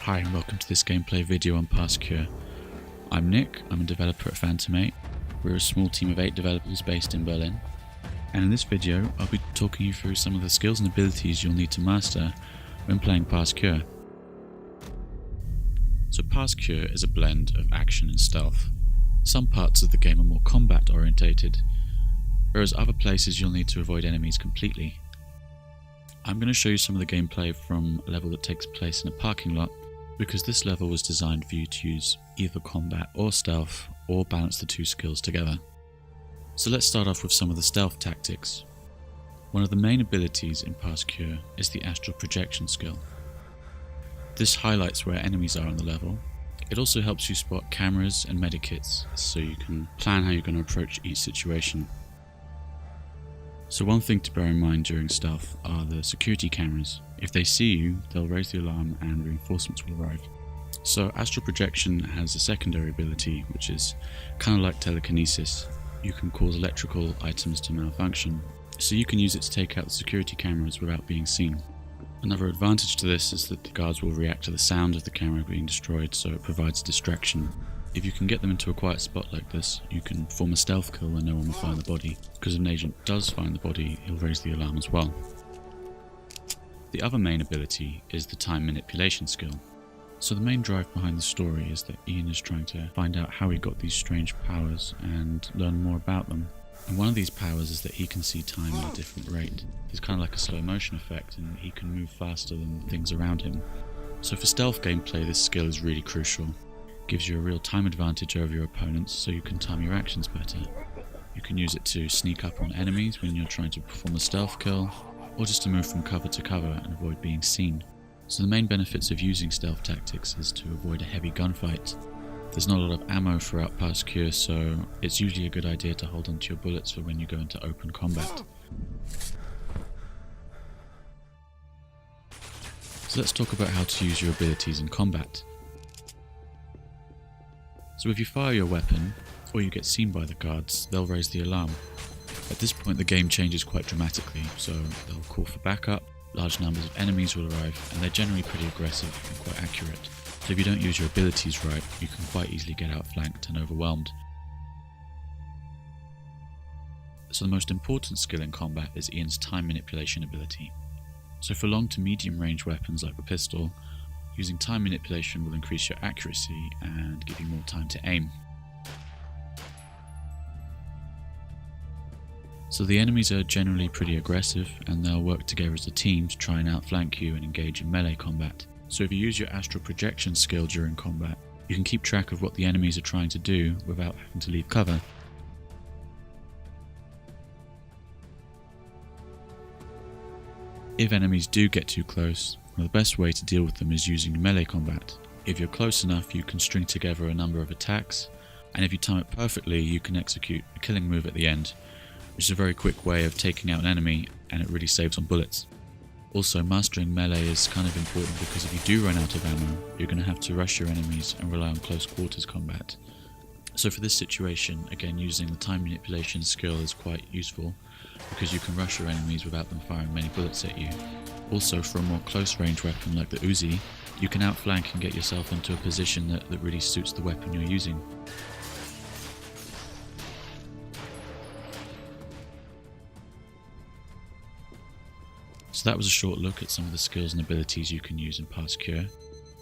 Hi and welcome to this gameplay video on Cure. I'm Nick, I'm a developer at Phantom 8. We're a small team of 8 developers based in Berlin. And in this video I'll be talking you through some of the skills and abilities you'll need to master when playing Cure. So Cure is a blend of action and stealth. Some parts of the game are more combat orientated, whereas other places you'll need to avoid enemies completely. I'm going to show you some of the gameplay from a level that takes place in a parking lot, because this level was designed for you to use either combat or stealth, or balance the two skills together. So let's start off with some of the stealth tactics. One of the main abilities in Cure is the astral projection skill. This highlights where enemies are on the level. It also helps you spot cameras and medikits, so you can plan how you're going to approach each situation. So one thing to bear in mind during stealth are the security cameras. If they see you, they'll raise the alarm and reinforcements will arrive. So astral projection has a secondary ability, which is kind of like telekinesis. You can cause electrical items to malfunction, so you can use it to take out the security cameras without being seen. Another advantage to this is that the guards will react to the sound of the camera being destroyed, so it provides distraction. If you can get them into a quiet spot like this, you can form a stealth kill and no one will find the body, because if an agent does find the body, he'll raise the alarm as well. The other main ability is the time manipulation skill. So the main drive behind the story is that Ian is trying to find out how he got these strange powers and learn more about them. And one of these powers is that he can see time at a different rate. It's kind of like a slow motion effect, and he can move faster than things around him. So for stealth gameplay, this skill is really crucial. It gives you a real time advantage over your opponents, so you can time your actions better. You can use it to sneak up on enemies when you're trying to perform a stealth kill, or just to move from cover to cover and avoid being seen. So the main benefits of using stealth tactics is to avoid a heavy gunfight. There's not a lot of ammo throughout Cure, so it's usually a good idea to hold onto your bullets for when you go into open combat. So let's talk about how to use your abilities in combat. So if you fire your weapon, or you get seen by the guards, they'll raise the alarm. At this point the game changes quite dramatically, so they'll call for backup, large numbers of enemies will arrive, and they're generally pretty aggressive and quite accurate. So if you don't use your abilities right, you can quite easily get outflanked and overwhelmed. So the most important skill in combat is Ian's time manipulation ability. So for long to medium range weapons like the pistol, using time manipulation will increase your accuracy and give you more time to aim. So the enemies are generally pretty aggressive, and they'll work together as a team to try and outflank you and engage in melee combat. So if you use your astral projection skill during combat, you can keep track of what the enemies are trying to do without having to leave cover. If enemies do get too close, well, the best way to deal with them is using melee combat. If you're close enough, you can string together a number of attacks, and if you time it perfectly, you can execute a killing move at the end, which is a very quick way of taking out an enemy, and it really saves on bullets. Also, mastering melee is kind of important, because if you do run out of ammo, you're going to have to rush your enemies and rely on close quarters combat. So for this situation, again, using the time manipulation skill is quite useful, because you can rush your enemies without them firing many bullets at you. Also, for a more close range weapon like the Uzi, you can outflank and get yourself into a position that really suits the weapon you're using. So that was a short look at some of the skills and abilities you can use in Cure.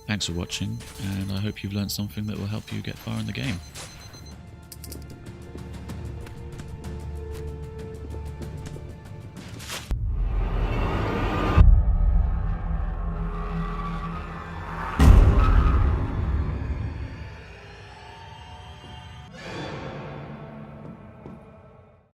Thanks for watching, and I hope you've learned something that will help you get far in the game.